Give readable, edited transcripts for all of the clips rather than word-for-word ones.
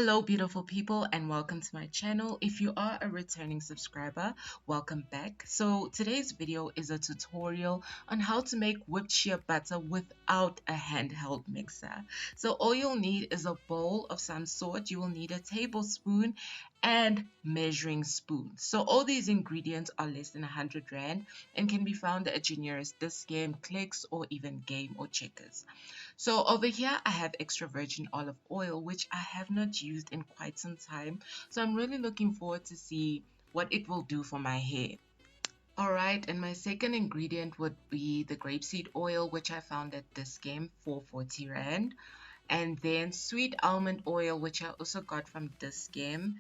Hello, beautiful people, and welcome to my channel. If you are a returning subscriber, welcome back. So today's video is a tutorial on how to make whipped shea butter without a handheld mixer. So all you'll need is a bowl of some sort. You will need a tablespoon and measuring spoon. So all these ingredients are less than 100 Rand and can be found at your nearest disc game, clicks, or even game or checkers. So over here, I have extra virgin olive oil, which I have not used in quite some time. So I'm really looking forward to see what it will do for my hair. Alright, and my second ingredient would be the grapeseed oil, which I found at this game for 40 Rand. And then sweet almond oil, which I also got from this game.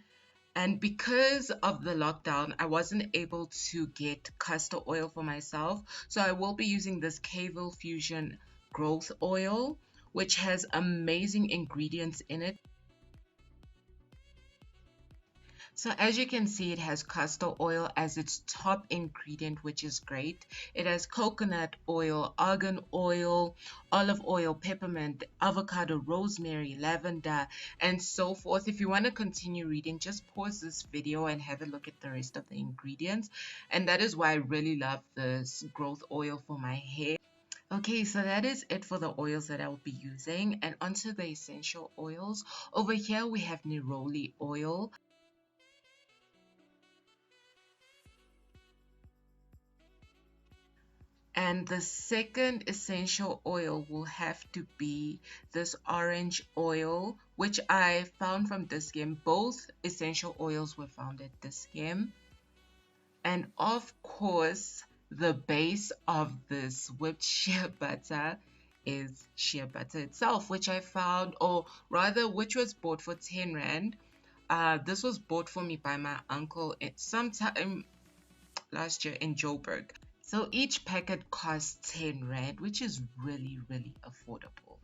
And because of the lockdown, I wasn't able to get castor oil for myself. So I will be using this Caivil Fusion growth oil, which has amazing ingredients in it. So as you can see, it has castor oil as its top ingredient, which is great. It has coconut oil, argan oil, olive oil, peppermint, avocado, rosemary, lavender, and so forth. If you want to continue reading, just pause this video and have a look at the rest of the ingredients. And that is why I really love this growth oil for my hair. Okay, so that is it for the oils that I will be using. And onto the essential oils. Over here we have neroli oil. And the second essential oil will have to be this orange oil, which I found from this game. Both essential oils were found at this game. And of course, the base of this whipped shea butter is shea butter itself, which I found, or rather, which was bought for 10 Rand. This was bought for me by my uncle at sometime last year in Joburg. So each packet costs 10 Rand, which is really, really affordable.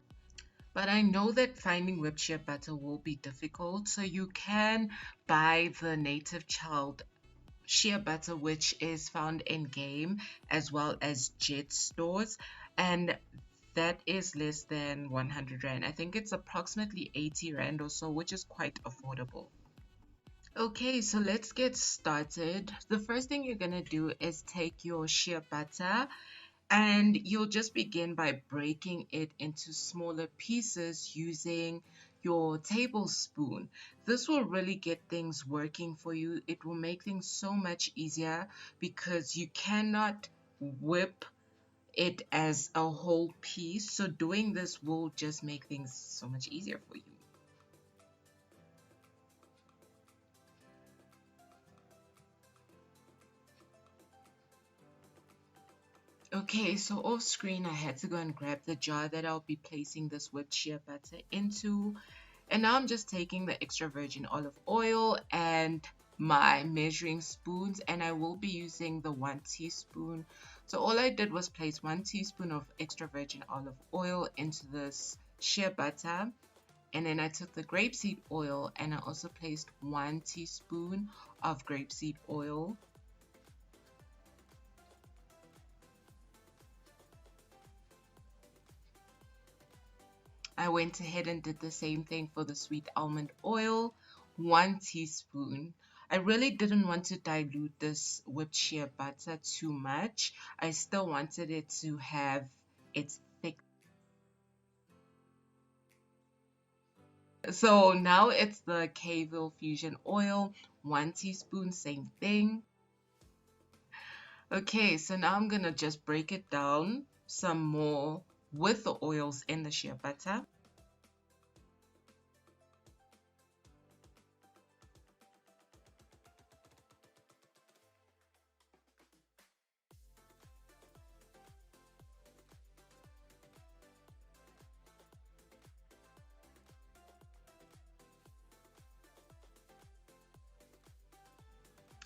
But I know that finding whipped shea butter will be difficult, so you can buy the native child shea butter, which is found in game as well as jet stores, and that is less than 100 Rand. I think it's approximately 80 Rand or so, which is quite affordable. Okay, so let's get started. The first thing you're gonna do is take your shea butter and you'll just begin by breaking it into smaller pieces using your tablespoon. This will really get things working for you. It will make things so much easier because you cannot whip it as a whole piece. So doing this will just make things so much easier for you. Okay, so off screen I had to go and grab the jar that I'll be placing this whipped shea butter into. And now I'm just taking the extra virgin olive oil and my measuring spoons, and I will be using the 1 teaspoon. So all I did was place 1 teaspoon of extra virgin olive oil into this shea butter. And then I took the grapeseed oil and I also placed 1 teaspoon of grapeseed oil. I went ahead and did the same thing for the sweet almond oil, 1 teaspoon. I really didn't want to dilute this whipped shea butter too much. I still wanted it to have its thick. So now it's the Caivil Fusion oil, 1 teaspoon, same thing. Okay, so now I'm gonna just break it down some more with the oils in the shea butter.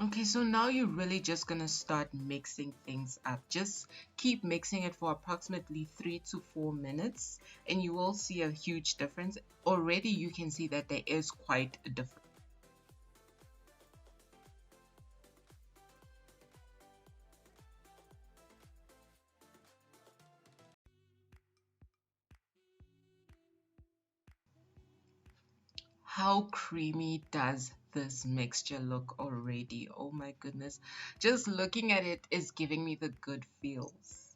Okay, so now you're really just gonna start mixing things up. Just keep mixing it for approximately 3 to 4 minutes and you will see a huge difference. Already you can see that there is quite a difference. How creamy does this mixture look already? Oh my goodness. Just looking at it is giving me the good feels.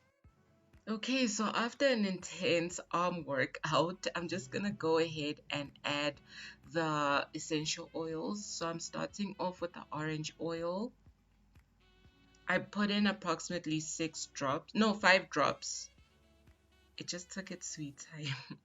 Okay, so after an intense arm workout, I'm just gonna go ahead and add the essential oils. So I'm starting off with the orange oil. I put in approximately 6 drops, no, 5 drops. It just took its sweet time.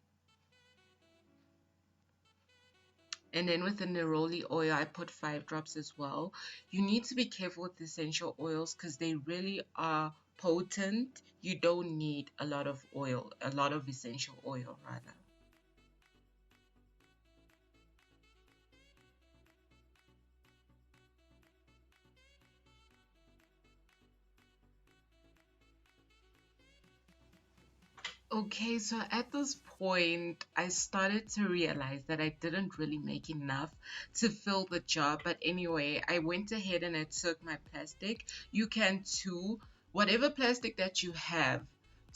And then with the neroli oil, I put 5 drops as well. You need to be careful with essential oils because they really are potent. You don't need a lot of oil, a lot of essential oil rather. Okay, so at this point, I started to realize that I didn't really make enough to fill the jar. But anyway, I went ahead and I took my plastic. You can too, whatever plastic that you have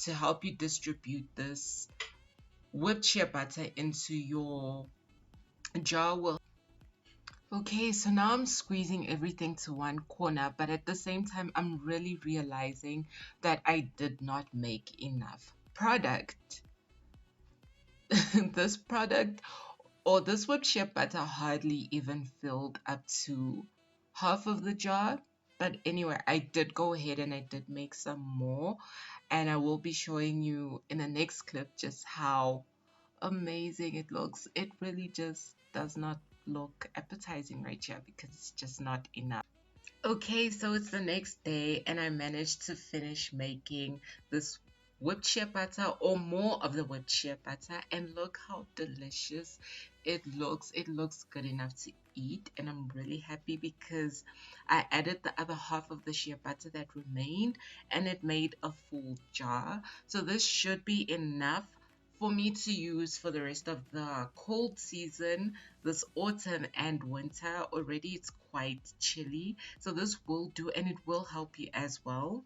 to help you distribute this whipped shea butter into your jar will. Okay, so now I'm squeezing everything to one corner, but at the same time, I'm really realizing that I did not make enough product. This product or this whipped shea butter hardly even filled up to half of the jar. But anyway, I did go ahead and I did make some more, and I will be showing you in the next clip just how amazing it looks. It really just does not look appetizing right here because it's just not enough. Okay, so it's the next day, and I managed to finish making this whipped shea butter or more of the whipped shea butter, and look how delicious it looks. It looks good enough to eat, and I'm really happy because I added the other half of the shea butter that remained, and it made a full jar. So this should be enough for me to use for the rest of the cold season, this autumn and winter. Already it's quite chilly, so this will do and it will help you as well.